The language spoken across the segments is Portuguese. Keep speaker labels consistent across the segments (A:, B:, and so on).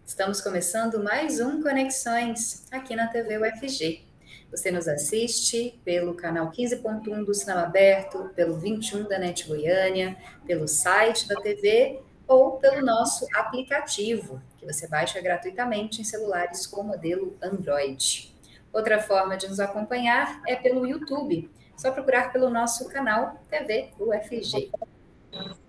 A: Estamos começando mais um Conexões aqui na TV UFG. Você nos assiste pelo canal 15.1 do Sinal Aberto, pelo 21 da NET Goiânia, pelo site da TV ou pelo nosso aplicativo, que você baixa gratuitamente em celulares com modelo Android. Outra forma de nos acompanhar é pelo YouTube. Só procurar pelo nosso canal TV UFG.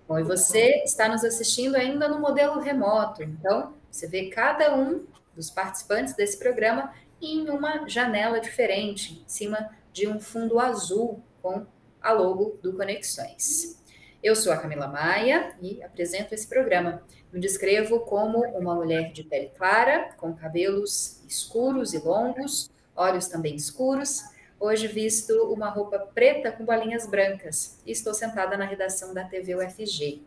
A: Bom, e você está nos assistindo ainda no modelo remoto, então você vê cada um dos participantes desse programa em uma janela diferente, em cima de um fundo azul com a logo do Conexões. Eu sou a Camila Maia e apresento esse programa. Me descrevo como uma mulher de pele clara, com cabelos escuros e longos, olhos também escuros. Hoje visto uma roupa preta com bolinhas brancas e estou sentada na redação da TV UFG.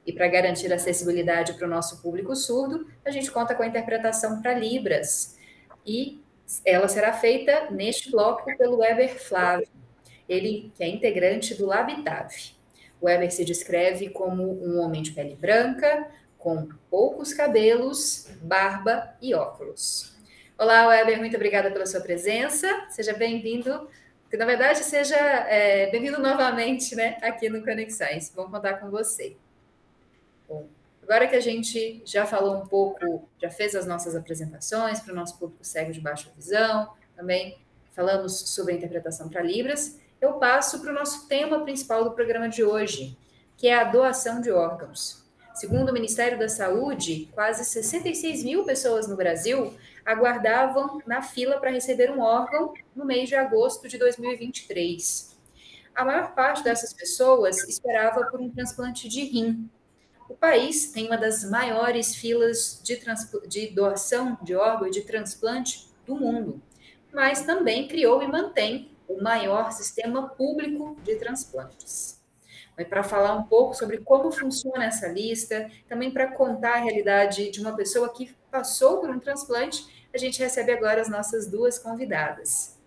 A: E para garantir acessibilidade para o nosso público surdo, a gente conta com a interpretação para Libras. E ela será feita neste bloco pelo Weber Flávio, ele que é integrante do Labitave. O Weber se descreve como um homem de pele branca, com poucos cabelos, barba e óculos. Olá, Weber, muito obrigada pela sua presença. Seja bem-vindo, que na verdade seja bem-vindo novamente, né, aqui no Conexões. Vamos contar com você. Bom, agora que a gente já falou um pouco, já fez as nossas apresentações para o nosso público cego de baixa visão, também falamos sobre a interpretação para Libras, eu passo para o nosso tema principal do programa de hoje, que é a doação de órgãos. Segundo o Ministério da Saúde, quase 66 mil pessoas no Brasil aguardavam na fila para receber um órgão no mês de agosto de 2023. A maior parte dessas pessoas esperava por um transplante de rim. O país tem uma das maiores filas de doação de órgão e de transplante do mundo, mas também criou e mantém o maior sistema público de transplantes. Mas para falar um pouco sobre como funciona essa lista, também para contar a realidade de uma pessoa que passou por um transplante, a gente recebe agora as nossas duas convidadas.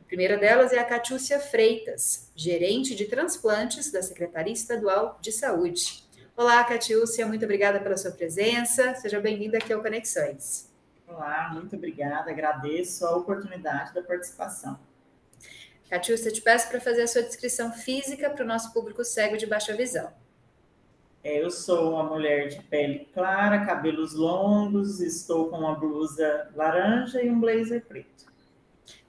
A: A primeira delas é a Catiúcia Freitas, gerente de transplantes da Secretaria Estadual de Saúde. Olá, Catiúcia, muito obrigada pela sua presença. Seja bem-vinda aqui ao Conexões.
B: Olá, muito obrigada. Agradeço a oportunidade da participação.
A: Catiúcia, te peço para fazer a sua descrição física para o nosso público cego de baixa visão.
B: Eu sou uma mulher de pele clara, cabelos longos, estou com uma blusa laranja e um blazer preto.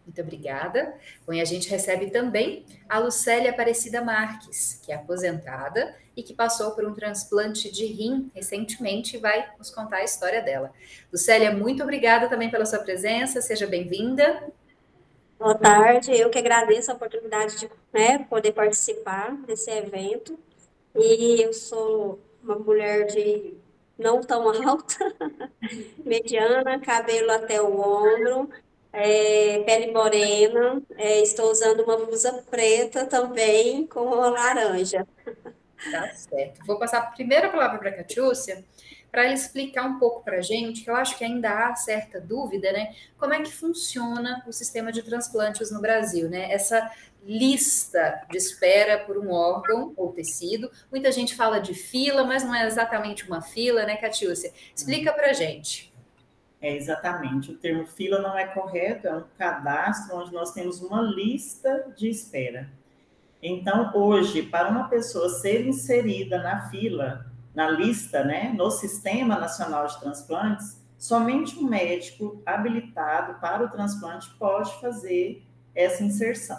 A: Muito obrigada. Bom, e a gente recebe também a Lucélia Aparecida Marques, que é aposentada e que passou por um transplante de rim recentemente e vai nos contar a história dela. Lucélia, muito obrigada também pela sua presença, seja bem-vinda.
C: Boa tarde, eu que agradeço a oportunidade de poder participar desse evento. E eu sou uma mulher de não tão alta, mediana, cabelo até o ombro, pele morena, estou usando uma blusa preta também com laranja.
A: Tá certo. Vou passar primeiro a palavra para a Catiúcia, para ela explicar um pouco para a gente, que eu acho que ainda há certa dúvida, né? Como é que funciona o sistema de transplantes no Brasil, né? Essa lista de espera por um órgão ou tecido. Muita gente fala de fila, mas não é exatamente uma fila, né, Catiúcia? Explica para a gente.
B: Exatamente. O termo fila não é correto, é um cadastro onde nós temos uma lista de espera. Então, hoje, para uma pessoa ser inserida na fila, na lista, né, no Sistema Nacional de Transplantes, somente um médico habilitado para o transplante pode fazer essa inserção.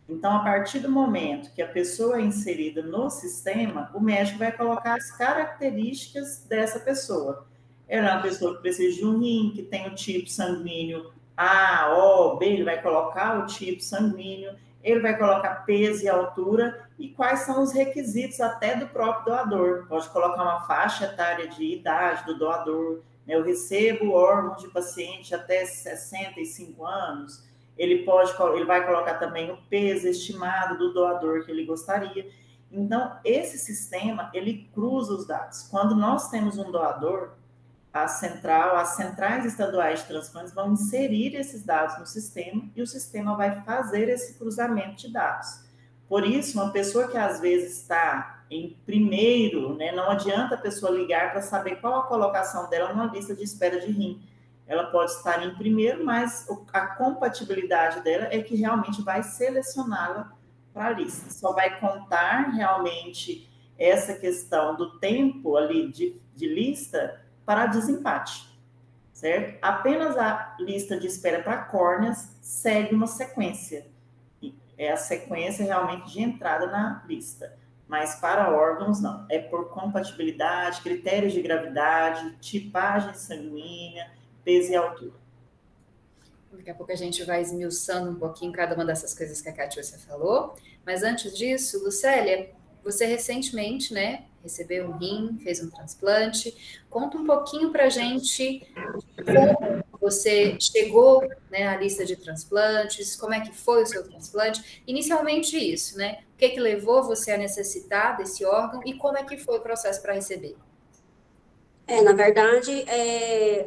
B: Então, a partir do momento que a pessoa é inserida no sistema, o médico vai colocar as características dessa pessoa. Ela é uma pessoa que precisa de um rim, que tem o tipo sanguíneo A, O, B, ele vai colocar o tipo sanguíneo, ele vai colocar peso e altura e quais são os requisitos até do próprio doador. Pode colocar uma faixa etária de idade do doador, né? Eu recebo órgãos de paciente até 65 anos, ele vai colocar também o peso estimado do doador que ele gostaria. Então, esse sistema, ele cruza os dados. Quando nós temos um doador, as centrais estaduais de transplantes vão inserir esses dados no sistema e o sistema vai fazer esse cruzamento de dados. Por isso, uma pessoa que às vezes está em primeiro, né? Não adianta a pessoa ligar para saber qual a colocação dela numa lista de espera de rim. Ela pode estar em primeiro, mas a compatibilidade dela é que realmente vai selecioná-la para a lista. Só vai contar realmente essa questão do tempo ali de lista para desempate, certo? Apenas a lista de espera para córneas segue uma sequência. É a sequência realmente de entrada na lista. Mas para órgãos, não. É por compatibilidade, critérios de gravidade, tipagem sanguínea, peso e altura.
A: Daqui a pouco a gente vai esmiuçando um pouquinho cada uma dessas coisas que a Catiúcia falou. Mas antes disso, Lucélia, você recentemente, né, recebeu um rim, fez um transplante. Conta um pouquinho pra gente como você chegou, né, à lista de transplantes, como é que foi o seu transplante. Inicialmente isso, né? O que levou você a necessitar desse órgão e como é que foi o processo para receber?
C: Na verdade,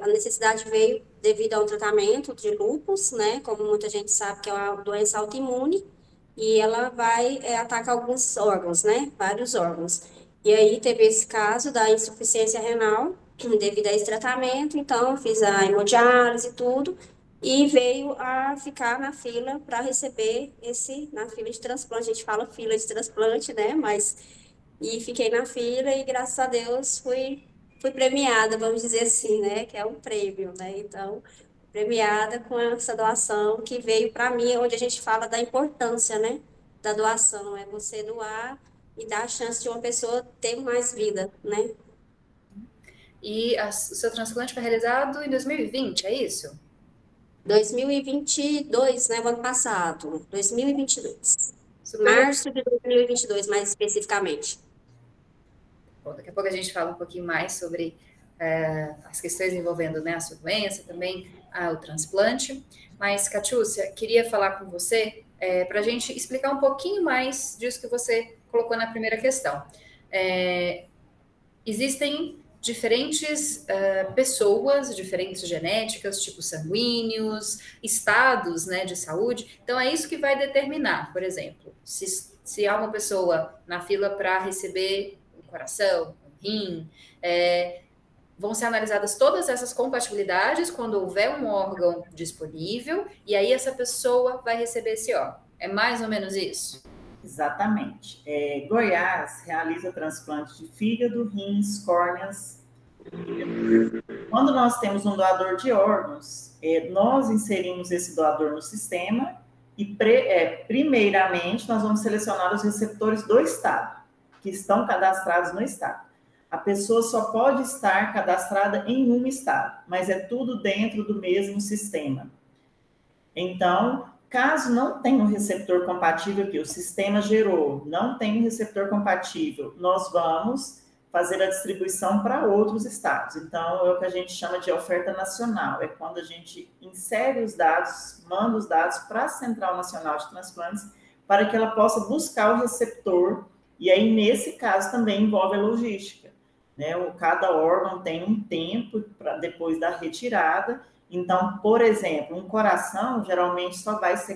C: a necessidade veio devido ao tratamento de lúpus, né? Como muita gente sabe que é uma doença autoimune, e ela vai atacar alguns órgãos, né? Vários órgãos. E aí teve esse caso da insuficiência renal, devido a esse tratamento, então fiz a hemodiálise e tudo, e veio a ficar na fila para receber na fila de transplante, a gente fala fila de transplante, né? E fiquei na fila e graças a Deus fui premiada, vamos dizer assim, né? Que é um prêmio, né? Então, premiada com essa doação que veio para mim, onde a gente fala da importância, né? Da doação, é você doar e dar a chance de uma pessoa ter mais vida, né?
A: E o seu transplante foi realizado em 2020, é isso?
C: 2022, né? O ano passado, 2022.
A: Super.
C: Março de 2022, mais especificamente.
A: Bom, daqui a pouco a gente fala um pouquinho mais sobre as questões envolvendo, né, a sua doença, também o transplante. Mas, Catiúcia, queria falar com você para a gente explicar um pouquinho mais disso que você colocou na primeira questão. Existem diferentes pessoas, diferentes genéticas, tipos sanguíneos, estados, né, de saúde. Então, é isso que vai determinar, por exemplo, se há uma pessoa na fila para receber um coração, um rim, vão ser analisadas todas essas compatibilidades quando houver um órgão disponível, e aí essa pessoa vai receber esse órgão. É mais ou menos isso?
B: Exatamente. Goiás realiza transplante de fígado, rins, córneas. Quando nós temos um doador de órgãos, nós inserimos esse doador no sistema e, primeiramente, nós vamos selecionar os receptores do estado, que estão cadastrados no estado. A pessoa só pode estar cadastrada em um estado, mas é tudo dentro do mesmo sistema. Então, caso não tenha um receptor compatível que o sistema gerou, não tem um receptor compatível, nós vamos fazer a distribuição para outros estados. Então, é o que a gente chama de oferta nacional. É quando a gente insere os dados, manda os dados para a Central Nacional de Transplantes, para que ela possa buscar o receptor. E aí, nesse caso, também envolve a logística, né? Cada órgão tem um tempo para depois da retirada. Então, por exemplo, um coração geralmente só vai ser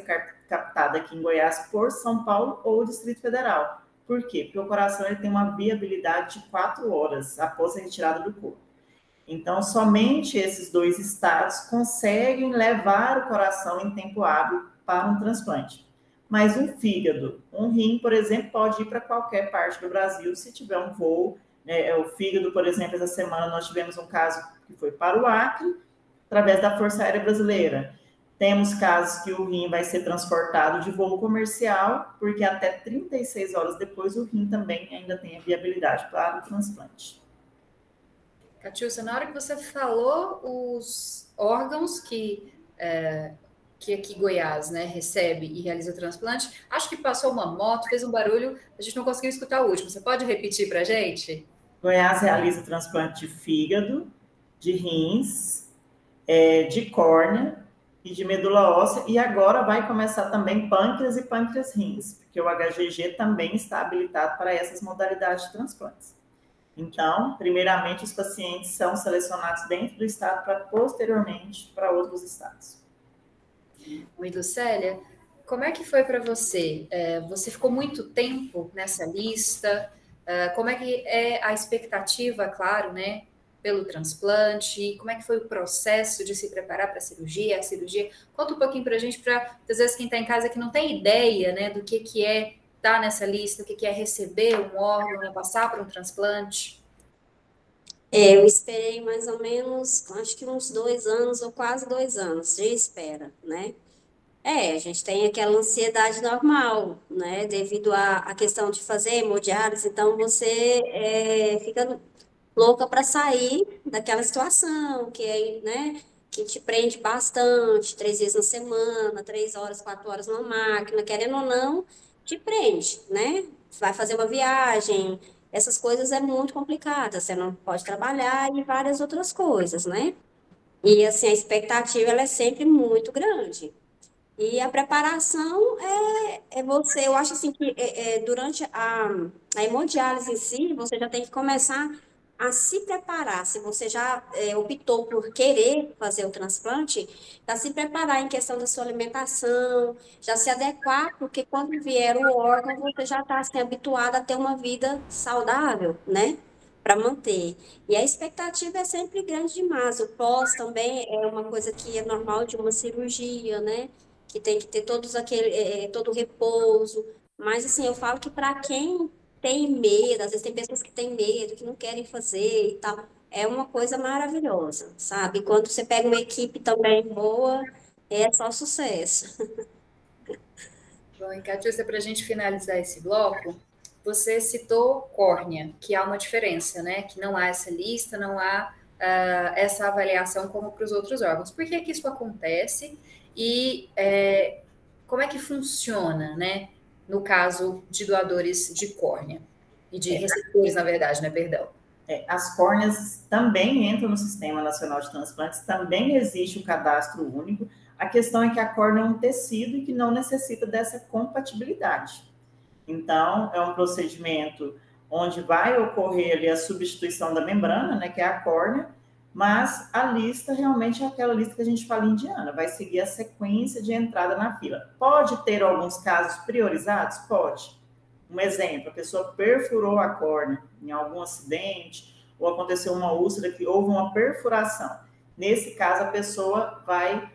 B: captado aqui em Goiás por São Paulo ou Distrito Federal. Por quê? Porque o coração ele tem uma viabilidade de 4 horas após a retirada do corpo. Então, somente esses 2 estados conseguem levar o coração em tempo hábil para um transplante. Mas um fígado, um rim, por exemplo, pode ir para qualquer parte do Brasil se tiver um voo. O fígado, por exemplo, essa semana nós tivemos um caso que foi para o Acre, através da Força Aérea Brasileira. Temos casos que o rim vai ser transportado de voo comercial, porque até 36 horas depois o rim também ainda tem a viabilidade para o transplante.
A: Catiúcia, na hora que você falou os órgãos que aqui Goiás, né, recebe e realiza o transplante, acho que passou uma moto, fez um barulho, a gente não conseguiu escutar o último. Você pode repetir para a gente?
B: Goiás realiza transplante de fígado, de rins, de córnea e de medula óssea, e agora vai começar também pâncreas e pâncreas rins, porque o HGG também está habilitado para essas modalidades de transplantes. Então, primeiramente, os pacientes são selecionados dentro do estado para posteriormente para outros estados.
A: Oi, Lucélia, como é que foi para você? Você ficou muito tempo nessa lista? Como é que é a expectativa, claro, né, pelo transplante? Como é que foi o processo de se preparar para a cirurgia? Conta um pouquinho para a gente, para às vezes quem está em casa que não tem ideia, né, do que é estar nessa lista, o que é receber um órgão, né, passar por um transplante.
C: Eu esperei mais ou menos, acho que uns 2 anos ou quase 2 anos de espera, né? A gente tem aquela ansiedade normal, né? Devido à questão de fazer hemodiálise, então você fica louca para sair daquela situação, que aí, né? Que te prende bastante, 3 vezes na semana, 3 horas, 4 horas numa máquina, querendo ou não, te prende, né? Vai fazer uma viagem, essas coisas é muito complicada, você não pode trabalhar e várias outras coisas, né? E assim, a expectativa ela é sempre muito grande. E a preparação é você, eu acho assim que durante a hemodiálise em si, você já tem que começar a se preparar. Se você já optou por querer fazer o transplante, já se preparar em questão da sua alimentação, já se adequar, porque quando vier o órgão, você já está assim, habituado a ter uma vida saudável, né? Para manter. E a expectativa é sempre grande demais. O pós também é uma coisa que é normal de uma cirurgia, né? Que tem que ter todo o repouso. Mas, assim, eu falo que para quem tem medo, às vezes tem pessoas que têm medo, que não querem fazer e tal, é uma coisa maravilhosa, sabe? Quando você pega uma equipe também boa, é só sucesso.
A: Bom, e Catiúcia, para a gente finalizar esse bloco, você citou córnea, que há uma diferença, né? Que não há essa lista, não há essa avaliação como para os outros órgãos. Por que que isso acontece e como é que funciona, né? No caso de doadores de córnea e de receptores, na verdade, né? Perdão.
B: As córneas também entram no Sistema Nacional de Transplantes, também existe o cadastro único. A questão é que a córnea é um tecido e que não necessita dessa compatibilidade. Então, é um procedimento onde vai ocorrer ali a substituição da membrana, né, que é a córnea, mas a lista realmente é aquela lista que a gente fala indiana, vai seguir a sequência de entrada na fila. Pode ter alguns casos priorizados? Pode. Um exemplo, a pessoa perfurou a córnea em algum acidente, ou aconteceu uma úlcera que houve uma perfuração. Nesse caso, a pessoa vai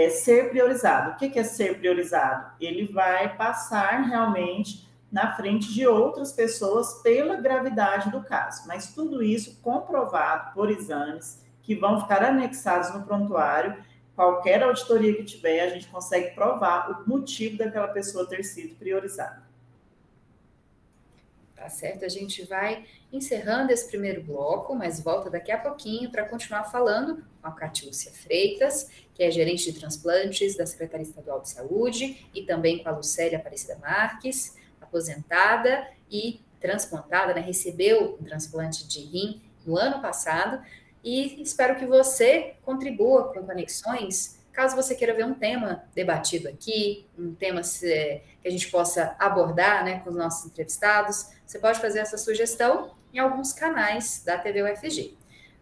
B: ser priorizado. O que é ser priorizado? Ele vai passar realmente na frente de outras pessoas pela gravidade do caso. Mas tudo isso comprovado por exames que vão ficar anexados no prontuário. Qualquer auditoria que tiver, a gente consegue provar o motivo daquela pessoa ter sido priorizada.
A: Tá certo? A gente vai encerrando esse primeiro bloco, mas volta daqui a pouquinho para continuar falando com a Catiúcia Freitas, que é gerente de transplantes da Secretaria Estadual de Saúde, e também com a Lucélia Aparecida Marques, aposentada e transplantada, né? Recebeu um transplante de rim no ano passado, e espero que você contribua com conexões, caso você queira ver um tema debatido aqui, um tema que a gente possa abordar, né, com os nossos entrevistados. Você pode fazer essa sugestão em alguns canais da TV UFG.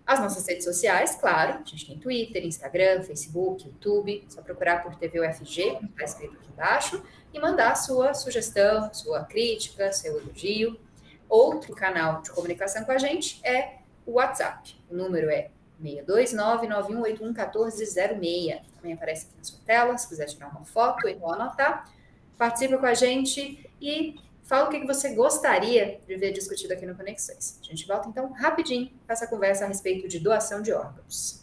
A: As nossas redes sociais, claro, a gente tem Twitter, Instagram, Facebook, YouTube, só procurar por TV UFG, como está escrito aqui embaixo, e mandar sua sugestão, sua crítica, seu elogio. Outro canal de comunicação com a gente é o WhatsApp. O número é 62991811406. Também aparece aqui na sua tela, se quiser tirar uma foto ou anotar. Participa com a gente e fala o que você gostaria de ver discutido aqui no Conexões. A gente volta então rapidinho com essa conversa a respeito de doação de órgãos.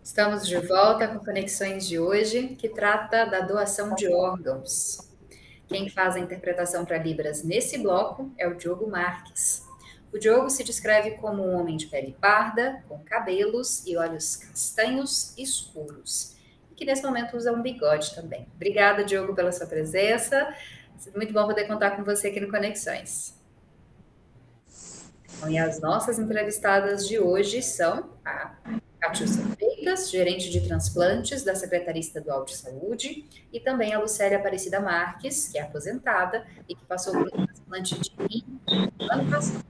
A: Estamos de volta com Conexões de hoje, que trata da doação de órgãos. Quem faz a interpretação para Libras nesse bloco é o Diogo Marques. O Diogo se descreve como um homem de pele parda, com cabelos e olhos castanhos escuros, e que nesse momento usa um bigode também. Obrigada, Diogo, pela sua presença. Muito bom poder contar com você aqui no Conexões. Bom, e as nossas entrevistadas de hoje são a Catiúcia Freitas, gerente de transplantes da Secretaria Estadual de Saúde, e também a Lucélia Aparecida Marques, que é aposentada e que passou por um transplante de rim no ano passado.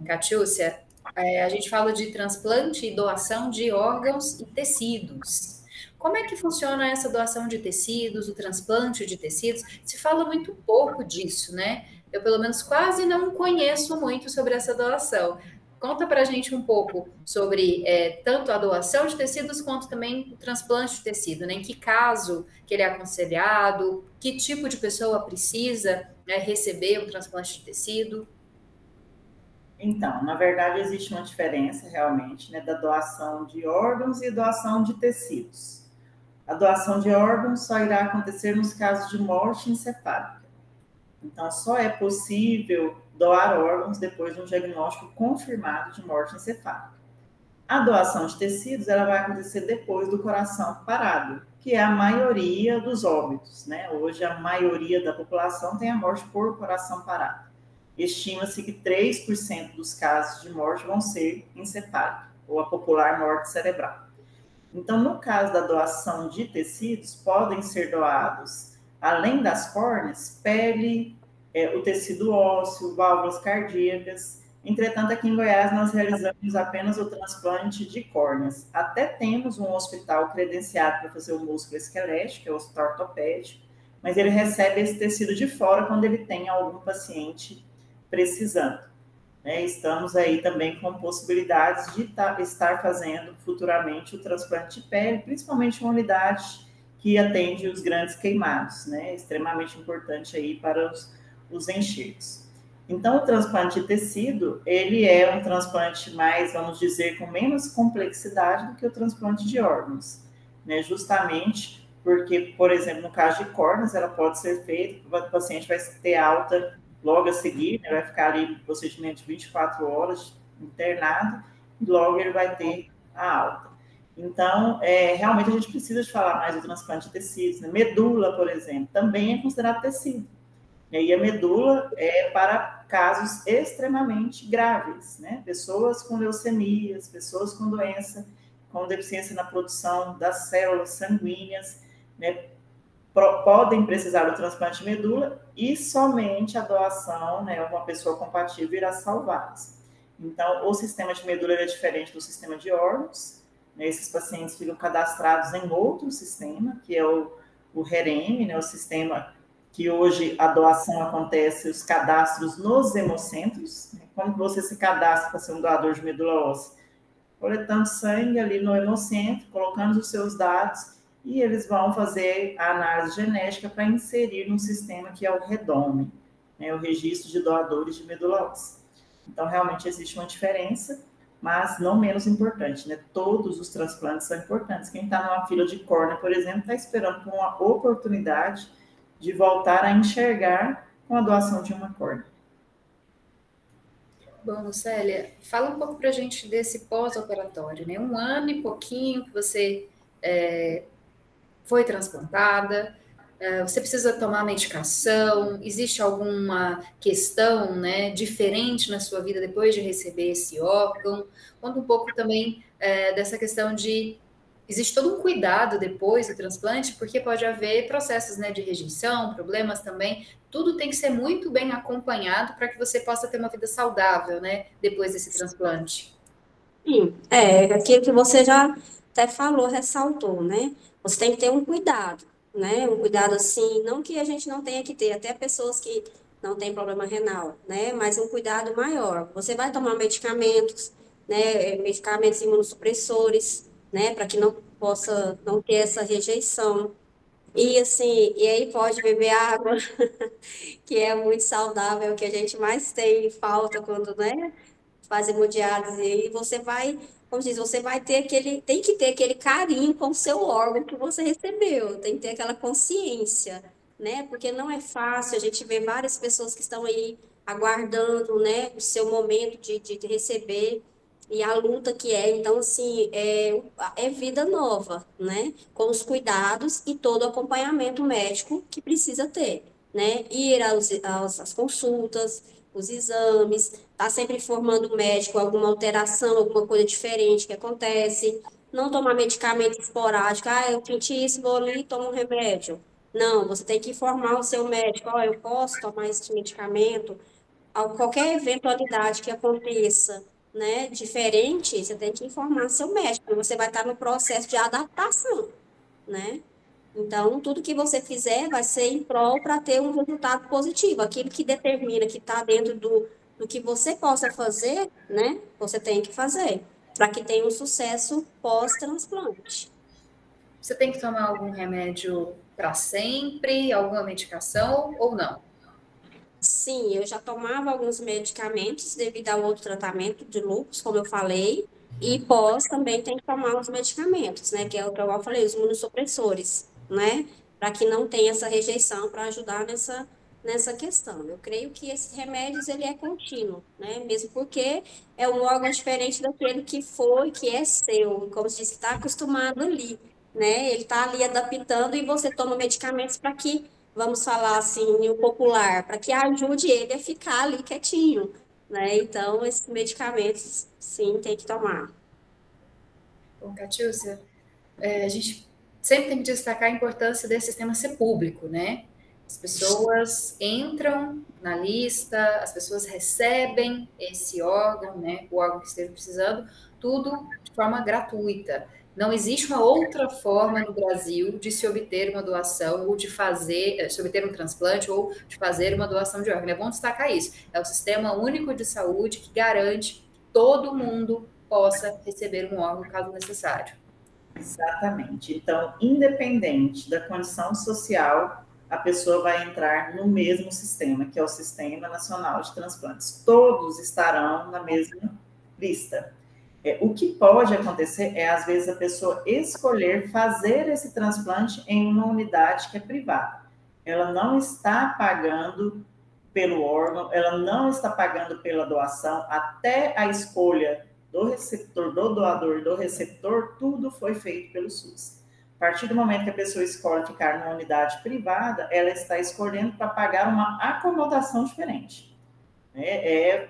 A: Catiúcia, a gente fala de transplante e doação de órgãos e tecidos. Como é que funciona essa doação de tecidos, o transplante de tecidos? Se fala muito pouco disso, né? Eu, pelo menos, quase não conheço muito sobre essa doação. Conta para a gente um pouco sobre tanto a doação de tecidos quanto também o transplante de tecido, né? Em que caso que ele é aconselhado, que tipo de pessoa precisa, né, receber um transplante de tecido?
B: Então, na verdade, existe uma diferença realmente, né, da doação de órgãos e doação de tecidos. A doação de órgãos só irá acontecer nos casos de morte encefálica. Então, só é possível doar órgãos depois de um diagnóstico confirmado de morte encefálica. A doação de tecidos, ela vai acontecer depois do coração parado, que é a maioria dos óbitos, né? Hoje, a maioria da população tem a morte por coração parado. Estima-se que 3% dos casos de morte vão ser encefálicos, ou a popular morte cerebral. Então, no caso da doação de tecidos, podem ser doados, além das córneas, pele, o tecido ósseo, válvulas cardíacas. Entretanto, aqui em Goiás, nós realizamos apenas o transplante de córneas. Até temos um hospital credenciado para fazer o músculo esquelético, que é o hospital ortopédico, mas ele recebe esse tecido de fora quando ele tem algum paciente precisando. Né? Estamos aí também com possibilidades de estar fazendo futuramente o transplante de pele, principalmente uma unidade que atende os grandes queimados, né? Extremamente importante aí para os enxertos. Então, o transplante de tecido, ele é um transplante mais, vamos dizer, com menos complexidade do que o transplante de órgãos, né? Justamente porque, por exemplo, no caso de córneas, ela pode ser feita, o paciente vai ter alta logo a seguir, né, vai ficar ali no procedimento de 24 horas internado, e logo ele vai ter a alta. Então, realmente a gente precisa de falar mais do transplante de tecidos. Né? Medula, por exemplo, também é considerado tecido. E a medula é para casos extremamente graves, né? Pessoas com leucemias, pessoas com doença, com deficiência na produção das células sanguíneas, né? Podem precisar do transplante de medula e somente a doação, né, uma pessoa compatível irá salvá-las. Então, o sistema de medula é diferente do sistema de órgãos, né, esses pacientes ficam cadastrados em outro sistema, que é o REREM, né, o sistema que hoje a doação acontece, os cadastros nos hemocentros. Né, como você se cadastra para ser um doador de medula óssea? Coletando sangue ali no hemocentro, colocando os seus dados, e eles vão fazer a análise genética para inserir no sistema que é o REDOME, né, o Registro de Doadores de Medula Óssea. Então, realmente existe uma diferença, mas não menos importante, né? Todos os transplantes são importantes. Quem está numa fila de córnea, por exemplo, está esperando por uma oportunidade de voltar a enxergar com a doação de uma córnea.
A: Bom, Lucélia, fala um pouco para a gente desse pós-operatório, né? 1 ano e pouquinho que você foi transplantada, você precisa tomar medicação, existe alguma questão, né, diferente na sua vida depois de receber esse órgão? Conta um pouco também dessa questão de... Existe todo um cuidado depois do transplante, porque pode haver processos, né, de rejeição, problemas também. Tudo tem que ser muito bem acompanhado para que você possa ter uma vida saudável, né, depois desse transplante.
C: Sim, aquilo que você já até falou, ressaltou, né? Você tem que ter um cuidado, né? Um cuidado assim, não que a gente não tenha que ter, até pessoas que não têm problema renal, né? Mas um cuidado maior. Você vai tomar medicamentos, né? Medicamentos imunossupressores, né? Para que não possa não ter essa rejeição. E assim, e aí pode beber água, que é muito saudável, que a gente mais tem falta quando, né? Faz hemodiálise, e aí você vai, como diz, você vai ter tem que ter aquele carinho com o seu órgão que você recebeu, tem que ter aquela consciência, né? Porque não é fácil, a gente vê várias pessoas que estão aí aguardando, né, o seu momento de receber, e a luta que é, então, assim, é vida nova, né? Com os cuidados e todo o acompanhamento médico que precisa ter, né? Ir às consultas, os exames, Tá sempre informando o médico alguma alteração, alguma coisa diferente que acontece. Não tomar medicamento esporádico. Ah, eu senti isso, vou ali e tomo um remédio. Não, você tem que informar o seu médico. Ó, eu posso tomar esse medicamento? Qualquer eventualidade que aconteça, né, diferente, você tem que informar seu médico, porque você vai estar no processo de adaptação, né? Então, tudo que você fizer vai ser em prol para ter um resultado positivo. Aquilo que determina que está dentro do que você possa fazer, né? Você tem que fazer, para que tenha um sucesso pós-transplante.
A: Você tem que tomar algum remédio para sempre, alguma medicação ou não?
C: Sim, eu já tomava alguns medicamentos devido ao outro tratamento de lúpus, como eu falei, e pós também tem que tomar os medicamentos, né? Que é o que eu falei, os imunossupressores, né? Para que não tenha essa rejeição, para ajudar nessa questão. Eu creio que esses remédios, ele é contínuo, né? Mesmo porque é um órgão diferente daquele que foi, que é seu, como se diz, que está acostumado ali, né? Ele está ali adaptando e você toma medicamentos para que vamos falar assim, o popular, para que ajude ele a ficar ali quietinho, né? Então, esses medicamentos, sim, tem que tomar.
A: Bom, Catiúcia, a gente sempre tem que destacar a importância desse sistema ser público, né? As pessoas entram na lista, as pessoas recebem esse órgão, né? O órgão que esteja precisando, tudo de forma gratuita. Não existe uma outra forma no Brasil de se obter uma doação ou de fazer, se obter um transplante ou de fazer uma doação de órgão. É bom destacar isso. É o Sistema Único de Saúde que garante que todo mundo possa receber um órgão caso necessário.
B: Exatamente. Então, independente da condição social, a pessoa vai entrar no mesmo sistema, que é o Sistema Nacional de Transplantes. Todos estarão na mesma lista. O que pode acontecer é, às vezes, a pessoa escolher fazer esse transplante em uma unidade que é privada. Ela não está pagando pelo órgão, ela não está pagando pela doação, até a escolha do receptor, do doador, do receptor, tudo foi feito pelo SUS. A partir do momento que a pessoa escolhe ficar numa unidade privada, ela está escolhendo para pagar uma acomodação diferente.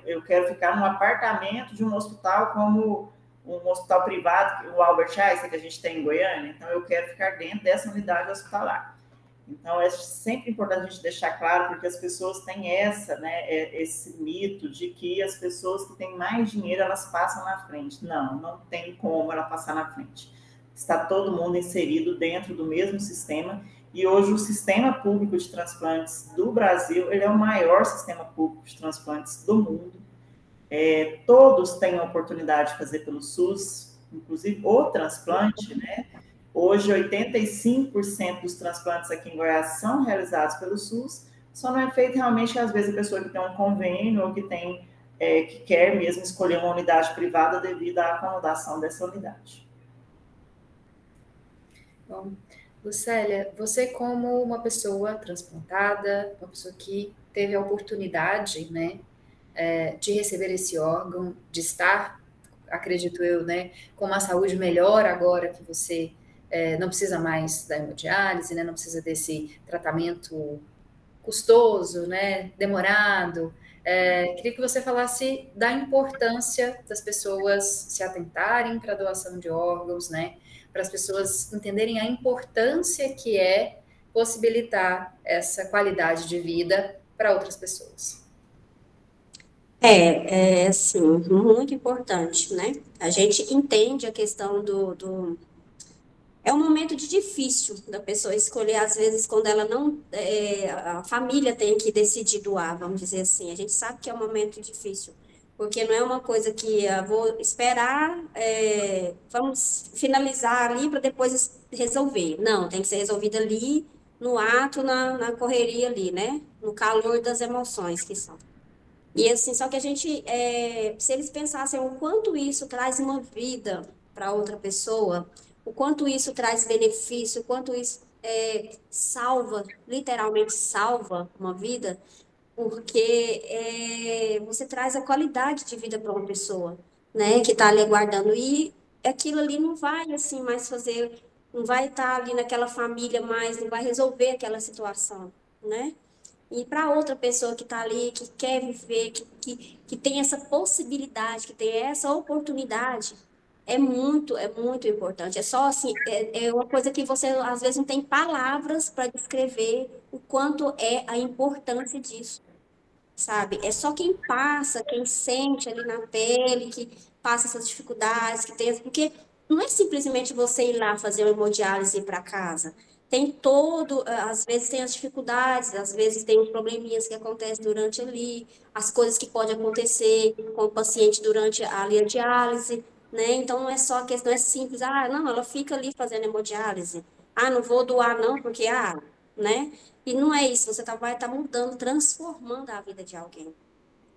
B: Eu quero ficar num apartamento de um hospital como um hospital privado, o Albert Einstein, que a gente tem em Goiânia, então eu quero ficar dentro dessa unidade hospitalar. Então, é sempre importante a gente deixar claro, porque as pessoas têm esse mito de que as pessoas que têm mais dinheiro, elas passam na frente. Não, não tem como ela passar na frente. Está todo mundo inserido dentro do mesmo sistema, e hoje o sistema público de transplantes do Brasil, ele é o maior sistema público de transplantes do mundo. Todos têm a oportunidade de fazer pelo SUS, inclusive o transplante, né? Hoje, 85% dos transplantes aqui em Goiás são realizados pelo SUS, só não é feito realmente, às vezes, a pessoa que tem um convênio ou que quer mesmo escolher uma unidade privada devido à acomodação dessa unidade.
A: Bom, Lucélia, você como uma pessoa transplantada, uma pessoa que teve a oportunidade, né, de receber esse órgão, de estar, acredito eu, né, com uma saúde melhor agora que você não precisa mais da hemodiálise, né, não precisa desse tratamento custoso, né, demorado. Queria que você falasse da importância das pessoas se atentarem para a doação de órgãos, né, para as pessoas entenderem a importância que é possibilitar essa qualidade de vida para outras pessoas.
C: Assim, muito importante, né? A gente entende a questão É um momento difícil da pessoa escolher, às vezes, quando ela não... a família tem que decidir doar, vamos dizer assim. A gente sabe que é um momento difícil, porque não é uma coisa que vou esperar, vamos finalizar ali para depois resolver. Não, tem que ser resolvido ali, no ato, na correria ali, né? No calor das emoções que são. E assim, só que a gente, se eles pensassem o quanto isso traz uma vida para outra pessoa, o quanto isso traz benefício, o quanto isso salva, literalmente salva uma vida, porque você traz a qualidade de vida para uma pessoa, né, que está ali aguardando. E aquilo ali não vai, assim, mais fazer, não vai estar ali naquela família mais, não vai resolver aquela situação, né? E para outra pessoa que está ali, que quer viver, que tem essa possibilidade, que tem essa oportunidade, é muito importante. É só assim, é uma coisa que você às vezes não tem palavras para descrever o quanto é a importância disso, sabe? É só quem passa, quem sente ali na pele, que passa essas dificuldades, que tem, porque não é simplesmente você ir lá fazer uma hemodiálise e ir para casa. Tem todo, às vezes tem as dificuldades, às vezes tem os probleminhas que acontecem durante ali, as coisas que podem acontecer com o paciente durante ali a diálise, né? Então não é só a questão, é simples, ah, não, ela fica ali fazendo hemodiálise. Ah, não vou doar não, porque, né? E não é isso, você vai estar mudando, transformando a vida de alguém,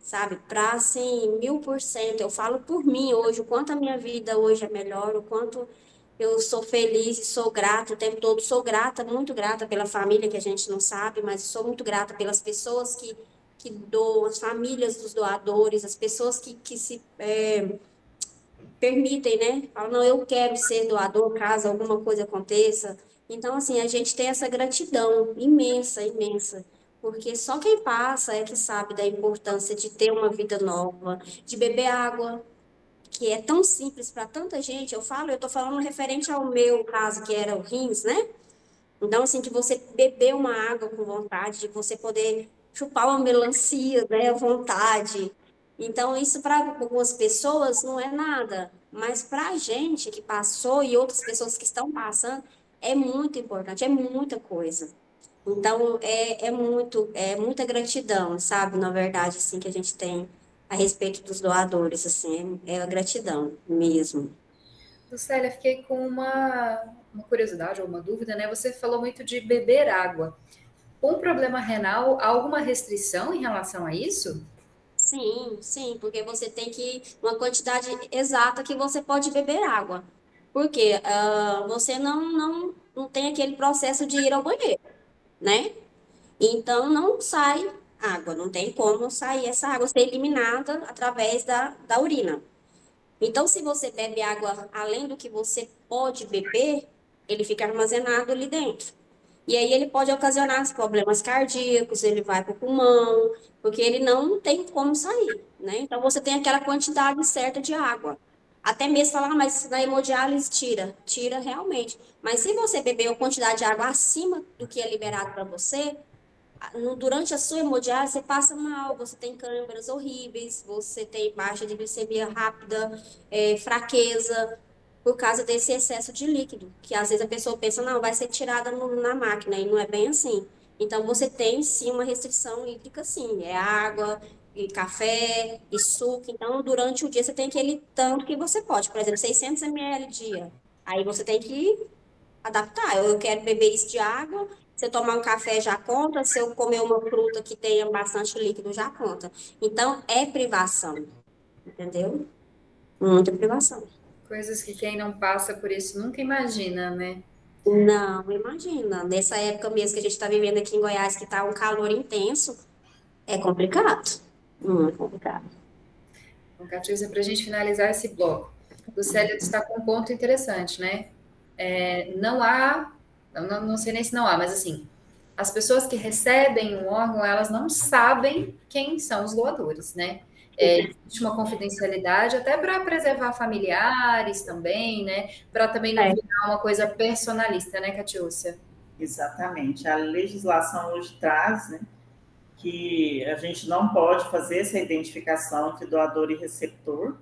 C: sabe? Para, assim, 1000%. Eu falo por mim hoje, o quanto a minha vida hoje é melhor, o quanto eu sou feliz e sou grata o tempo todo. Sou grata, muito grata pela família que a gente não sabe, mas sou muito grata pelas pessoas que doam, as famílias dos doadores, as pessoas que se permitem, né? Falam, não, eu quero ser doador caso alguma coisa aconteça. Então, assim, a gente tem essa gratidão imensa, imensa, porque só quem passa é que sabe da importância de ter uma vida nova, de beber água, que é tão simples para tanta gente. Eu tô falando referente ao meu caso, que era o rins, né? Então, assim, de você beber uma água com vontade, de você poder chupar uma melancia, né, à vontade. Então, isso para algumas pessoas não é nada, mas para a gente que passou e outras pessoas que estão passando, é muito importante, é muita coisa. Então, é muita gratidão, sabe? Na verdade, assim, que a gente tem a respeito dos doadores, assim, é a gratidão mesmo.
A: Lucélia, fiquei com uma curiosidade ou uma dúvida, né? Você falou muito de beber água. Com problema renal, há alguma restrição em relação a isso?
C: Sim, sim, porque você tem que uma quantidade exata que você pode beber água. Porque você não tem aquele processo de ir ao banheiro, né? Então não sai água, não tem como sair essa água ser eliminada através da urina. Então, se você bebe água além do que você pode beber, ele fica armazenado ali dentro. E aí ele pode ocasionar problemas cardíacos, ele vai para o pulmão, porque ele não tem como sair, né? Então você tem aquela quantidade certa de água. Até mesmo falar, mas na hemodiálise tira realmente. Mas se você beber uma quantidade de água acima do que é liberado para você, durante a sua hemodiálise você passa mal, você tem câimbras horríveis, você tem baixa de glicemia rápida, fraqueza, por causa desse excesso de líquido, que às vezes a pessoa pensa, não, vai ser tirada na máquina, e não é bem assim. Então, você tem sim uma restrição hídrica, sim, é água, e café, e suco. Então, durante o dia você tem aquele tanto que você pode, por exemplo, 600 ml dia. Aí você tem que adaptar. Eu quero beber isso de água, se eu tomar um café já conta, se eu comer uma fruta que tenha bastante líquido já conta. Então, é privação, entendeu? Muita privação.
A: Coisas que quem não passa por isso nunca imagina, né?
C: Não, imagina. Nessa época mesmo que a gente está vivendo aqui em Goiás, que está um calor intenso, é complicado. Muito complicado.
A: Então, Catiúcia, para a gente finalizar esse bloco, Lucélia destacou um ponto interessante, né? Não há, não sei nem se não há, mas assim, as pessoas que recebem um órgão, elas não sabem quem são os doadores, né? Existe uma confidencialidade até para preservar familiares também, né? Para também não virar uma coisa personalista, né, Catiúcia?
B: Exatamente. A legislação hoje traz, né, que a gente não pode fazer essa identificação entre doador e receptor.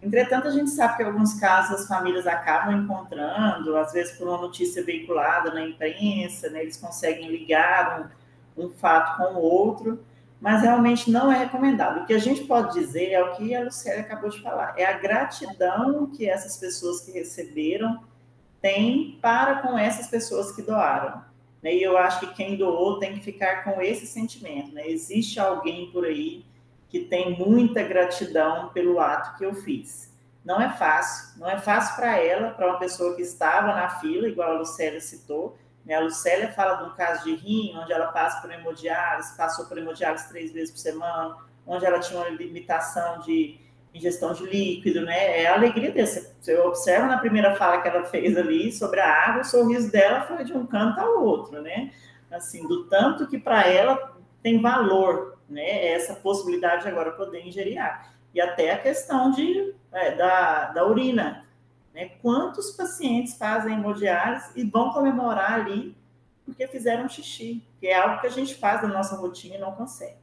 B: Entretanto, a gente sabe que em alguns casos as famílias acabam encontrando, às vezes por uma notícia veiculada na imprensa, né, eles conseguem ligar um fato com o outro, mas realmente não é recomendado. O que a gente pode dizer é o que a Lucélia acabou de falar, é a gratidão que essas pessoas que receberam têm para com essas pessoas que doaram. E eu acho que quem doou tem que ficar com esse sentimento, né? Existe alguém por aí que tem muita gratidão pelo ato que eu fiz. Não é fácil para ela, para uma pessoa que estava na fila, igual a Lucélia citou, né? A Lucélia fala de um caso de rim, onde ela passa por hemodiálise, passou por hemodiálise 3 vezes por semana, onde ela tinha uma limitação de ingestão de líquido, né? É a alegria desse. Você observa na primeira fala que ela fez ali sobre a água, o sorriso dela foi de um canto ao outro, né? Assim, do tanto que para ela tem valor, né, essa possibilidade de agora poder ingerir água. E até a questão da urina, né? Quantos pacientes fazem hemodiálise e vão comemorar ali porque fizeram xixi, que é algo que a gente faz na nossa rotina e não consegue.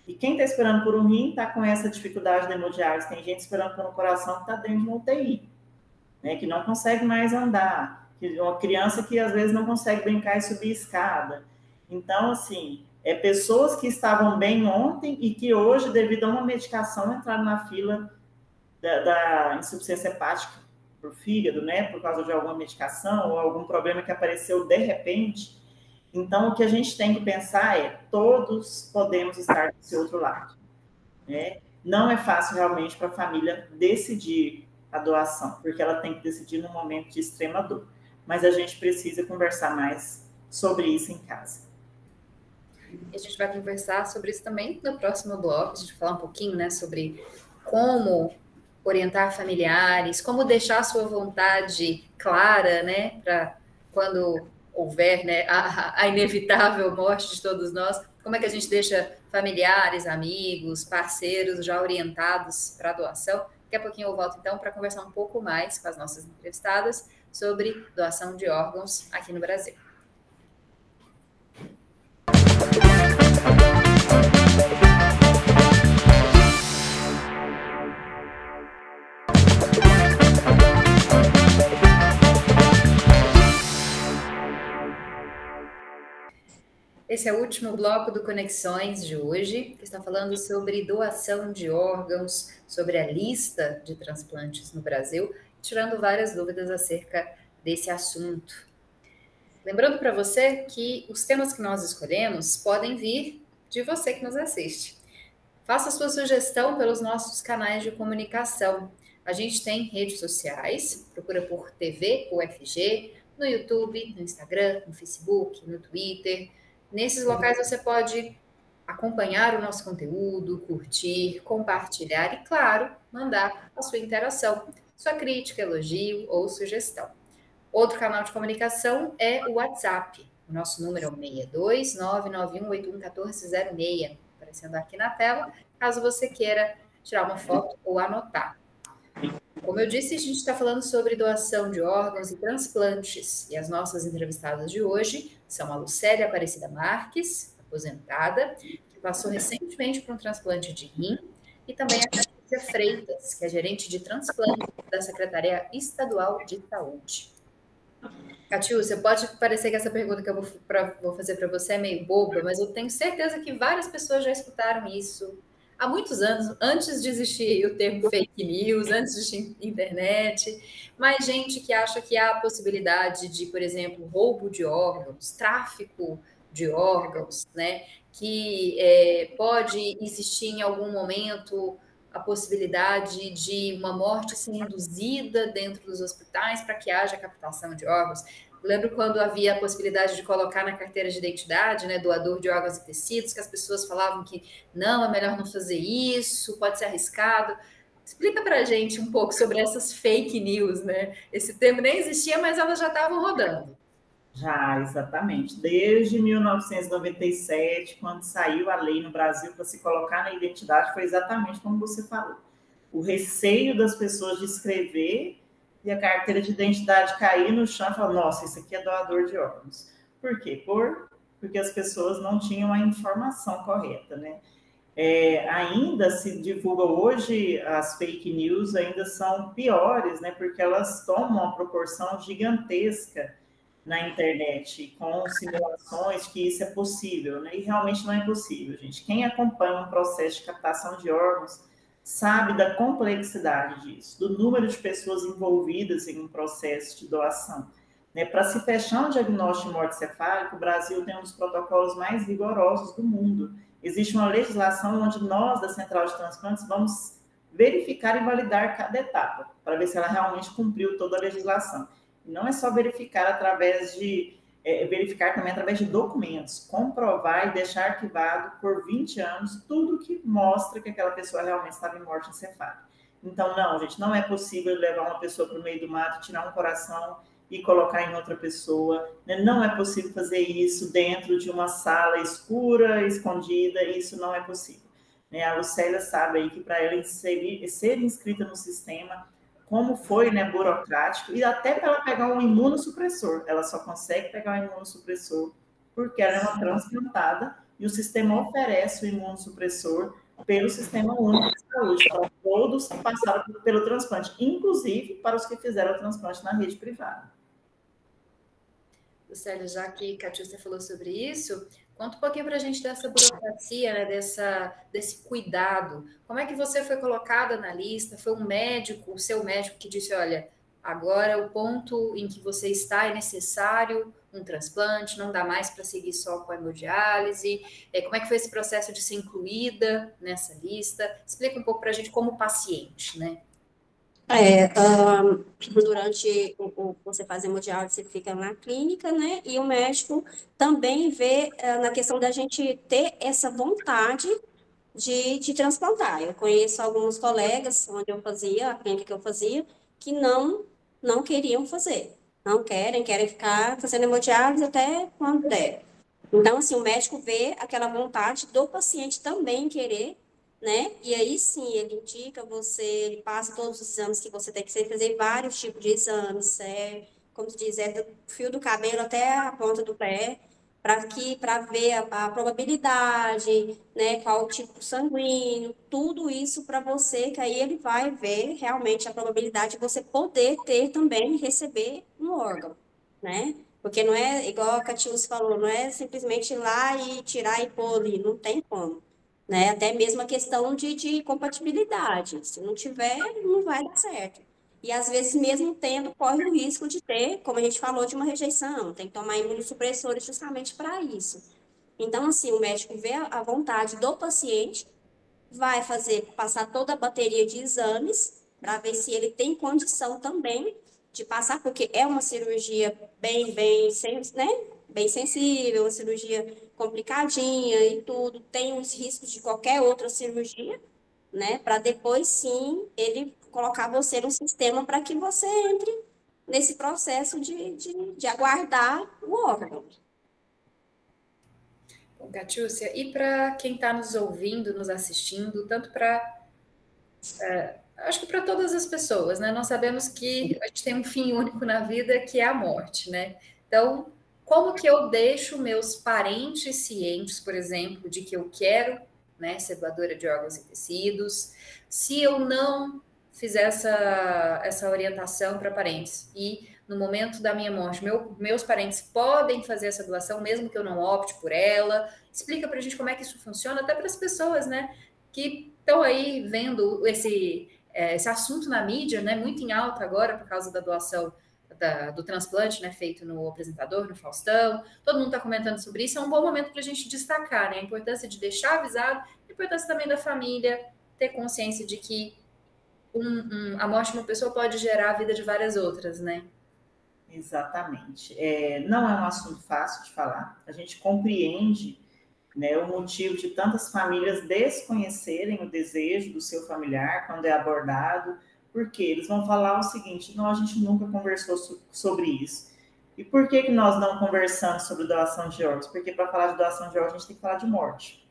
B: E quem está esperando por um rim está com essa dificuldade da hemodiálise. Tem gente esperando por um coração que está dentro de uma UTI, né, que não consegue mais andar, que uma criança que às vezes não consegue brincar e subir escada. Então, assim, pessoas que estavam bem ontem e que hoje, devido a uma medicação, entraram na fila da insuficiência hepática por fígado, né, por causa de alguma medicação ou algum problema que apareceu de repente. Então, o que a gente tem que pensar é, todos podemos estar desse outro lado, né? Não é fácil realmente para a família decidir a doação, porque ela tem que decidir num momento de extrema dor. Mas a gente precisa conversar mais sobre isso em casa.
A: E a gente vai conversar sobre isso também no próximo bloco, a gente vai falar um pouquinho, né, sobre como orientar familiares, como deixar a sua vontade clara, né, para quando houver, né, a inevitável morte de todos nós, como é que a gente deixa familiares, amigos, parceiros já orientados para a doação. Daqui a pouquinho eu volto, então, para conversar um pouco mais com as nossas entrevistadas sobre doação de órgãos aqui no Brasil. Esse é o último bloco do Conexões de hoje, que está falando sobre doação de órgãos, sobre a lista de transplantes no Brasil, tirando várias dúvidas acerca desse assunto. Lembrando para você que os temas que nós escolhemos podem vir de você que nos assiste. Faça sua sugestão pelos nossos canais de comunicação. A gente tem redes sociais, procura por TV UFG, no YouTube, no Instagram, no Facebook, no Twitter. Nesses locais você pode acompanhar o nosso conteúdo, curtir, compartilhar e, claro, mandar a sua interação, sua crítica, elogio ou sugestão. Outro canal de comunicação é o WhatsApp. O nosso número é o 62991811406, aparecendo aqui na tela, caso você queira tirar uma foto ou anotar. Como eu disse, a gente está falando sobre doação de órgãos e transplantes. E as nossas entrevistadas de hoje são a Lucélia Aparecida Marques, aposentada, que passou recentemente por um transplante de rim, e também a Patrícia Freitas, que é gerente de transplante da Secretaria Estadual de Saúde. Catiúcia, pode parecer que essa pergunta que eu vou fazer para você é meio boba, mas eu tenho certeza que várias pessoas já escutaram isso há muitos anos, antes de existir o termo fake news, antes de existir internet, mas gente que acha que há a possibilidade de, por exemplo, roubo de órgãos, tráfico de órgãos, né, que pode existir em algum momento a possibilidade de uma morte ser induzida dentro dos hospitais para que haja captação de órgãos. Lembro quando havia a possibilidade de colocar na carteira de identidade, né, doador de órgãos e tecidos, que as pessoas falavam que não, é melhor não fazer isso, pode ser arriscado. Explica para a gente um pouco sobre essas fake news, né? Esse termo nem existia, mas elas já estavam rodando.
B: Já, exatamente. Desde 1997, quando saiu a lei no Brasil para se colocar na identidade, foi exatamente como você falou. O receio das pessoas de escrever e a carteira de identidade cair no chão e falar, nossa, isso aqui é doador de órgãos. Por quê? Porque as pessoas não tinham a informação correta, né? Ainda se divulga hoje, as fake news ainda são piores, né? Porque elas tomam uma proporção gigantesca na internet, com simulações que isso é possível, né? E realmente não é possível, gente. Quem acompanha um processo de captação de órgãos sabe da complexidade disso, do número de pessoas envolvidas em um processo de doação. Né? Para se fechar um diagnóstico de morte cefálica, o Brasil tem um dos protocolos mais rigorosos do mundo. Existe uma legislação onde nós, da Central de Transplantes, vamos verificar e validar cada etapa, para ver se ela realmente cumpriu toda a legislação. E não é só verificar verificar também através de documentos, comprovar e deixar arquivado por 20 anos tudo que mostra que aquela pessoa realmente estava em morte encefálica. Então, não, gente, não é possível levar uma pessoa para o meio do mato, tirar um coração e colocar em outra pessoa, né? Não é possível fazer isso dentro de uma sala escura, escondida, isso não é possível. Né? A Lucélia sabe aí que para ela ser inscrita no sistema, como foi, né, burocrático, e até para ela pegar um imunossupressor, ela só consegue pegar um imunossupressor porque ela é uma transplantada e o sistema oferece o imunossupressor pelo Sistema Único de Saúde, para todos que passaram pelo transplante, inclusive para os que fizeram o transplante na rede privada.
A: Lucélia, já que Catiúcia falou sobre isso, conta um pouquinho para a gente dessa burocracia, né, desse cuidado. Como é que você foi colocada na lista? Foi um médico, o seu médico, que disse, olha, agora o ponto em que você está é necessário um transplante, não dá mais para seguir só com a hemodiálise. Como é que foi esse processo de ser incluída nessa lista? Explica um pouco para a gente como paciente, né?
C: Durante você faz hemodiálise, você fica na clínica, né? E o médico também vê na questão da gente ter essa vontade de transplantar. Eu conheço alguns colegas onde eu fazia, a clínica que eu fazia, que não queriam fazer. Não querem ficar fazendo hemodiálise até quando der. Então, assim, o médico vê aquela vontade do paciente também querer, né? E aí sim, ele indica você, ele passa todos os exames que você tem que fazer vários tipos de exames, como se diz, do fio do cabelo até a ponta do pé, para ver a probabilidade, né? Qual o tipo sanguíneo, tudo isso para você, que aí ele vai ver realmente a probabilidade de você poder ter também, receber um órgão, né? Porque não é, igual a Catiúcia falou, não é simplesmente ir lá e tirar e pôr ali, não tem como. Né? Até mesmo a questão de compatibilidade. Se não tiver, não vai dar certo. E às vezes, mesmo tendo, corre o risco de ter, como a gente falou, de uma rejeição. Tem que tomar imunossupressores justamente para isso. Então, assim, o médico vê a vontade do paciente, vai passar toda a bateria de exames para ver se ele tem condição também de passar, porque é uma cirurgia bem, né? Bem sensível, uma cirurgia complicadinha e tudo, tem os riscos de qualquer outra cirurgia, né? Para depois sim ele colocar você no sistema para que você entre nesse processo de aguardar o órgão.
A: Bom, Catiúcia, e para quem está nos ouvindo, nos assistindo, tanto para acho que para todas as pessoas, né? Nós sabemos que a gente tem um fim único na vida, que é a morte, né? Então, como que eu deixo meus parentes cientes, por exemplo, de que eu quero, né, ser doadora de órgãos e tecidos, se eu não fizer essa orientação para parentes e no momento da minha morte, meus parentes podem fazer essa doação, mesmo que eu não opte por ela? Explica para a gente como é que isso funciona, até para as pessoas, né, que estão aí vendo esse assunto na mídia, né, muito em alta agora por causa da doação do transplante, né, feito no apresentador, no Faustão. Todo mundo está comentando sobre isso. É um bom momento para a gente destacar, né, a importância de deixar avisado, a importância também da família ter consciência de que a morte de uma pessoa pode gerar a vida de várias outras, né?
B: Exatamente. Não é um assunto fácil de falar. A gente compreende, né, o motivo de tantas famílias desconhecerem o desejo do seu familiar quando é abordado, porque eles vão falar o seguinte: não, a gente nunca conversou sobre isso. E por que nós não conversamos sobre doação de órgãos? Porque para falar de doação de órgãos, a gente tem que falar de morte.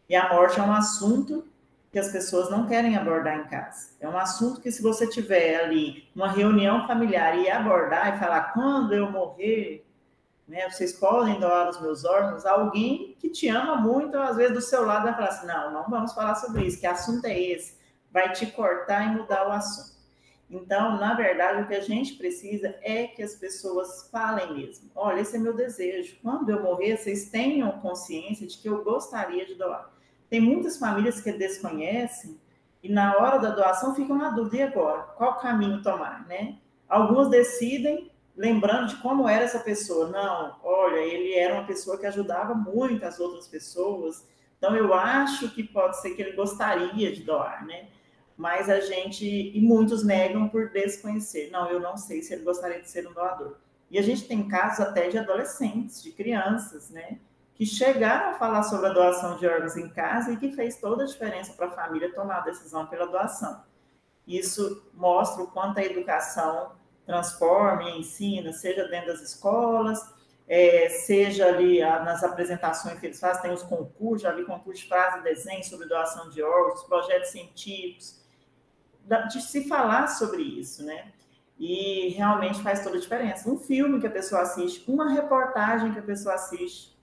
B: E a morte é um assunto que as pessoas não querem abordar em casa. É um assunto que, se você tiver ali uma reunião familiar e abordar e falar, quando eu morrer, né, vocês podem doar os meus órgãos, alguém que te ama muito, às vezes do seu lado vai falar assim, não vamos falar sobre isso, que assunto é esse? Vai te cortar e mudar o assunto. Então, na verdade, o que a gente precisa é que as pessoas falem mesmo. Olha, esse é meu desejo. Quando eu morrer, vocês tenham consciência de que eu gostaria de doar. Tem muitas famílias que desconhecem e na hora da doação ficam na dúvida, e agora? Qual caminho tomar, né? Alguns decidem lembrando de como era essa pessoa. Não, olha, ele era uma pessoa que ajudava muito as outras pessoas, então eu acho que pode ser que ele gostaria de doar, né? Mas e muitos negam por desconhecer. Não, eu não sei se ele gostaria de ser um doador. E a gente tem casos até de adolescentes, de crianças, né, que chegaram a falar sobre a doação de órgãos em casa e que fez toda a diferença para a família tomar a decisão pela doação. Isso mostra o quanto a educação transforma e ensina, seja dentro das escolas, seja ali nas apresentações que eles fazem, tem os concursos, já vi concurso de frase e desenho sobre doação de órgãos, projetos científicos, de se falar sobre isso, né? E realmente faz toda a diferença. Um filme que a pessoa assiste, uma reportagem que a pessoa assiste,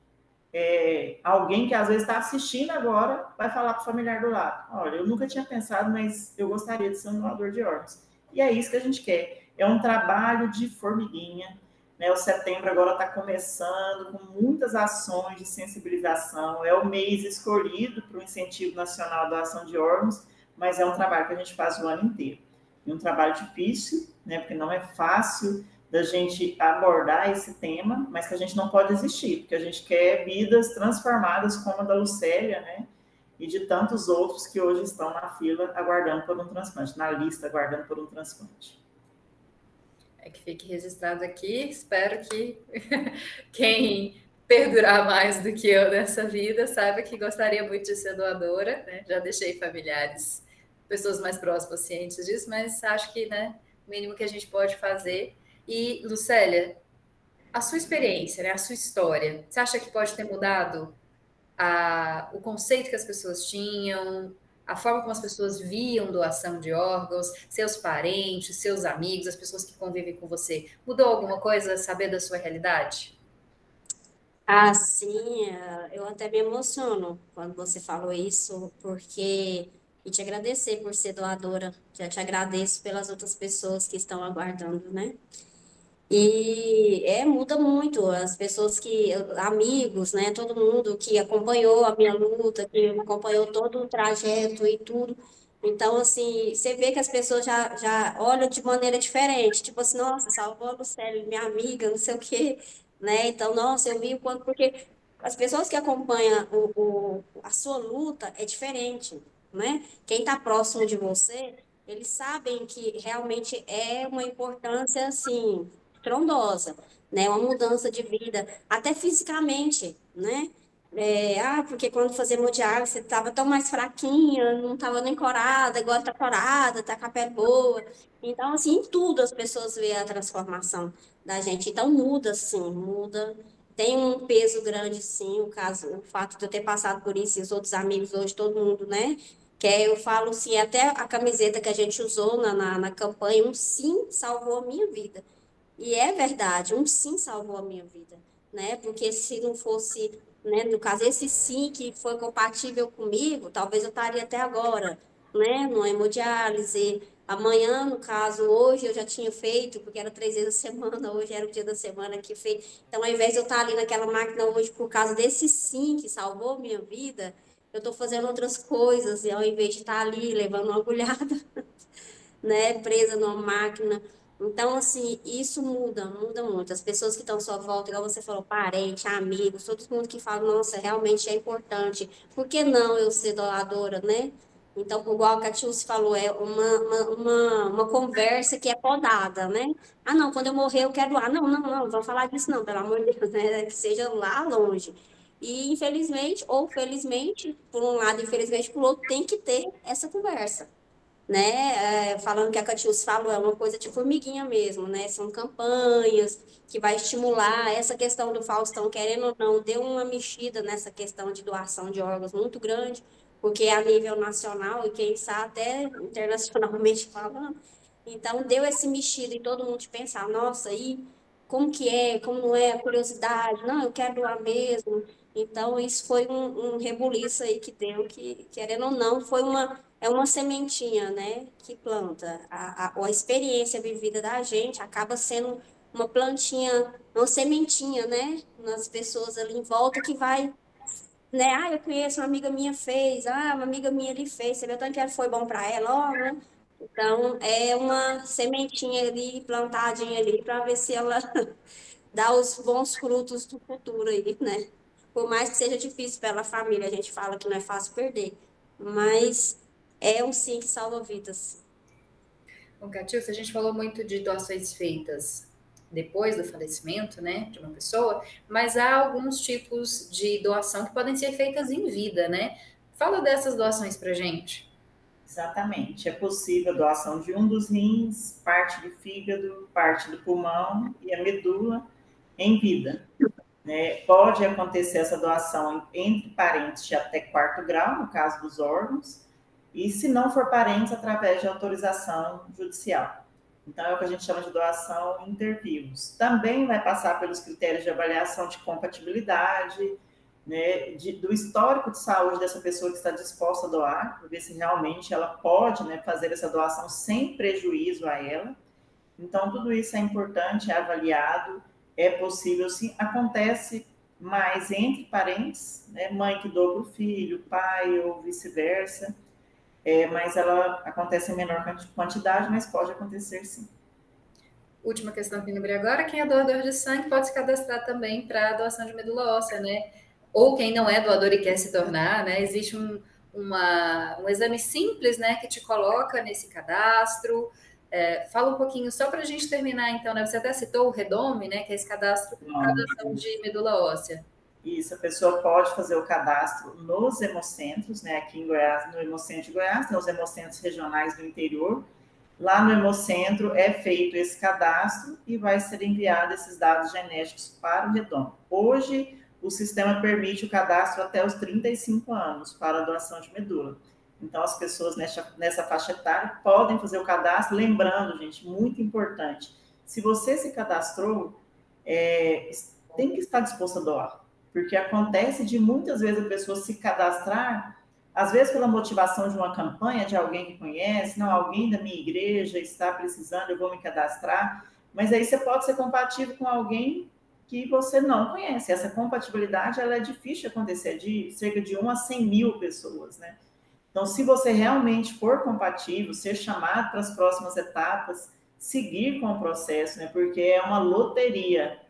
B: alguém que às vezes está assistindo agora vai falar para o familiar do lado: olha, eu nunca tinha pensado, mas eu gostaria de ser um doador de órgãos. E é isso que a gente quer. É um trabalho de formiguinha, né? O setembro agora está começando com muitas ações de sensibilização. É o mês escolhido para o Incentivo Nacional à Doação de Órgãos, mas é um trabalho que a gente faz o ano inteiro. É um trabalho difícil, né? Porque não é fácil da gente abordar esse tema, mas que a gente não pode desistir, porque a gente quer vidas transformadas como a da Lucélia, né? E de tantos outros que hoje estão na fila aguardando por um transplante, na lista aguardando por um transplante.
A: Que fique registrado aqui, espero que quem perdurar mais do que eu nessa vida saiba que gostaria muito de ser doadora, né? Já deixei familiares, pessoas mais próximas cientes disso, mas acho que, né, o mínimo que a gente pode fazer. E, Lucélia, a sua experiência, né, a sua história, você acha que pode ter mudado o conceito que as pessoas tinham, a forma como as pessoas viam doação de órgãos, seus parentes, seus amigos, as pessoas que convivem com você? Mudou alguma coisa saber da sua realidade?
C: Ah, sim, eu até me emociono quando você falou isso, porque e te agradecer por ser doadora, já te agradeço pelas outras pessoas que estão aguardando, né? E muda muito, as pessoas amigos, né, todo mundo que acompanhou a minha luta, que acompanhou todo o trajeto e tudo. Então, assim, você vê que as pessoas já olham de maneira diferente, tipo assim, nossa, salvou a Lucélia, minha amiga, não sei o quê, né? Então, nossa, eu vi o quanto, porque as pessoas que acompanham a sua luta é diferente, né? Quem está próximo de você, eles sabem que realmente é uma importância, assim, estrondosa, né? Uma mudança de vida, até fisicamente, né? Porque quando fazia hemodiálise você estava tão mais fraquinha, não estava nem corada, agora está corada, está com a pele boa. Então, assim, em tudo as pessoas veem a transformação da gente. Então, muda, sim, muda. Tem um peso grande, sim, o fato de eu ter passado por isso e os outros amigos hoje, todo mundo, né? Eu falo, sim, até a camiseta que a gente usou na campanha, um sim salvou a minha vida. E é verdade, um sim salvou a minha vida, né? Porque se não fosse, né, no caso, esse sim que foi compatível comigo, talvez eu estaria até agora, né, numa hemodiálise. Amanhã, no caso, hoje eu já tinha feito, porque era 3 vezes a semana, hoje era o dia da semana que fez. Então, ao invés de eu estar ali naquela máquina hoje por causa desse sim que salvou a minha vida, eu estou fazendo outras coisas, e ao invés de estar ali levando uma agulhada, né, presa numa máquina. Então, assim, isso muda muito. As pessoas que estão à sua volta, igual você falou, parente, amigos, todo mundo que fala, nossa, realmente é importante. Por que não eu ser doadora, né? Então, igual a Catiúcia falou, é uma conversa que é podada, né? Ah, não, quando eu morrer eu quero doar. Não, não, não, não vamos falar disso não, pelo amor de Deus, né? Que seja lá longe. E, infelizmente, ou felizmente, por um lado, infelizmente, por outro, tem que ter essa conversa, né? Falando que a Catiúcia falou, é uma coisa de formiguinha mesmo, né? São campanhas que vai estimular essa questão do Faustão, querendo ou não, deu uma mexida nessa questão de doação de órgãos muito grande, porque é a nível nacional e quem sabe até internacionalmente falando. Então, deu esse mexido em todo mundo de pensar, nossa, e como que é, como não é, a curiosidade, não, eu quero doar mesmo. Então, isso foi um rebuliço aí que deu, que, querendo ou não, é uma sementinha, né, que planta. A experiência vivida da gente acaba sendo uma plantinha, uma sementinha, né, nas pessoas ali em volta que vai, né, eu conheço, uma amiga minha fez, uma amiga minha ali fez, você viu tanto que foi bom para ela, ó, né? Então, é uma sementinha ali, plantadinha ali, para ver se ela dá os bons frutos do futuro aí, né? Por mais que seja difícil pela família, a gente fala que não é fácil perder, mas é um sim que salva vidas.
A: Bom, Catiúcia, a gente falou muito de doações feitas depois do falecimento, né, de uma pessoa, mas há alguns tipos de doação que podem ser feitas em vida, né? Fala dessas doações pra gente.
B: Exatamente. É possível a doação de um dos rins, parte do fígado, parte do pulmão e a medula em vida. Né? Pode acontecer essa doação entre parentes de até 4º grau, no caso dos órgãos, e se não for parentes, através de autorização judicial. Então, é o que a gente chama de doação intervivos. Também vai passar pelos critérios de avaliação de compatibilidade, né, do histórico de saúde dessa pessoa que está disposta a doar, para ver se realmente ela pode, né, fazer essa doação sem prejuízo a ela. Então, tudo isso é importante, é avaliado, é possível sim. Acontece mais entre parentes, né, mãe que doa para o filho, pai ou vice-versa, mas ela acontece em menor quantidade, mas pode acontecer sim.
A: Última questão que eu lembrei agora, quem é doador de sangue pode se cadastrar também para doação de medula óssea, né? Ou quem não é doador e quer se tornar, né? Existe um exame simples, né, que te coloca nesse cadastro. Fala um pouquinho, só para a gente terminar, então, né? Você até citou o Redome, né, que é esse cadastro para doação de medula óssea.
B: Isso, a pessoa pode fazer o cadastro nos hemocentros, né? Aqui em Goiás, no Hemocentro de Goiás, tem os hemocentros regionais do interior. Lá no Hemocentro é feito esse cadastro e vai ser enviado esses dados genéticos para o Redome. Hoje, o sistema permite o cadastro até os 35 anos para a doação de medula. Então, as pessoas nessa faixa etária podem fazer o cadastro. Lembrando, gente, muito importante, se você se cadastrou, tem que estar disposto a doar. Porque acontece de muitas vezes a pessoa se cadastrar, às vezes pela motivação de uma campanha, de alguém que conhece, não, alguém da minha igreja está precisando, eu vou me cadastrar, mas aí você pode ser compatível com alguém que você não conhece. Essa compatibilidade, ela é difícil de acontecer, de cerca de 1 a 100 mil pessoas, né? Então, se você realmente for compatível, ser chamado para as próximas etapas, seguir com o processo, né? Porque é uma loteria.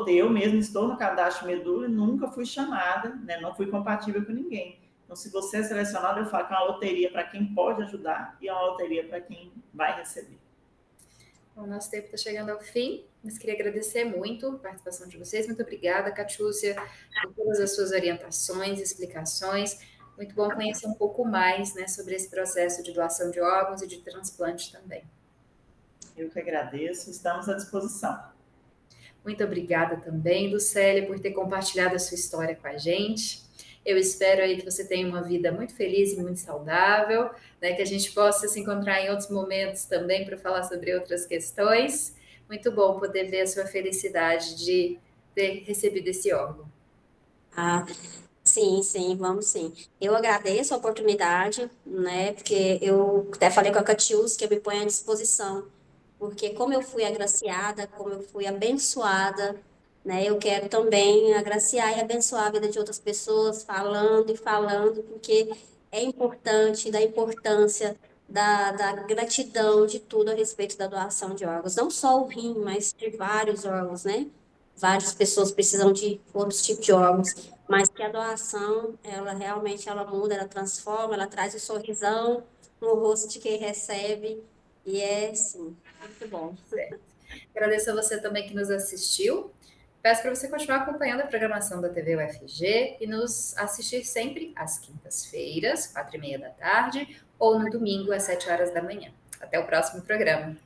B: Eu mesmo estou no cadastro medula e nunca fui chamada, né? Não fui compatível com ninguém. Então, se você é selecionado, eu falo que é uma loteria para quem pode ajudar e é uma loteria para quem vai receber.
A: O nosso tempo está chegando ao fim, mas queria agradecer muito a participação de vocês. Muito obrigada, Catiúcia, por todas as suas orientações, explicações. Muito bom conhecer um pouco mais, né, sobre esse processo de doação de órgãos e de transplante também.
B: Eu que agradeço, estamos à disposição.
A: Muito obrigada também, Lucélia, por ter compartilhado a sua história com a gente. Eu espero aí que você tenha uma vida muito feliz e muito saudável, né, que a gente possa se encontrar em outros momentos também para falar sobre outras questões. Muito bom poder ver a sua felicidade de ter recebido esse órgão.
C: Sim, vamos sim. Eu agradeço a oportunidade, né, porque eu até falei com a Catiúcia que eu me ponho à disposição, porque como eu fui agraciada, como eu fui abençoada, né, eu quero também agraciar e abençoar a vida de outras pessoas, falando e falando, porque é importante, da importância, da gratidão de tudo a respeito da doação de órgãos, não só o rim, mas de vários órgãos, né? Várias pessoas precisam de outros tipos de órgãos, mas que a doação, ela realmente ela muda, ela transforma, ela traz um sorrisão no rosto de quem recebe, e é, sim, muito bom.
A: Certo. Agradeço a você também que nos assistiu. Peço para você continuar acompanhando a programação da TV UFG e nos assistir sempre às quintas-feiras, 4h30 da tarde, ou no domingo, às 7 horas da manhã. Até o próximo programa.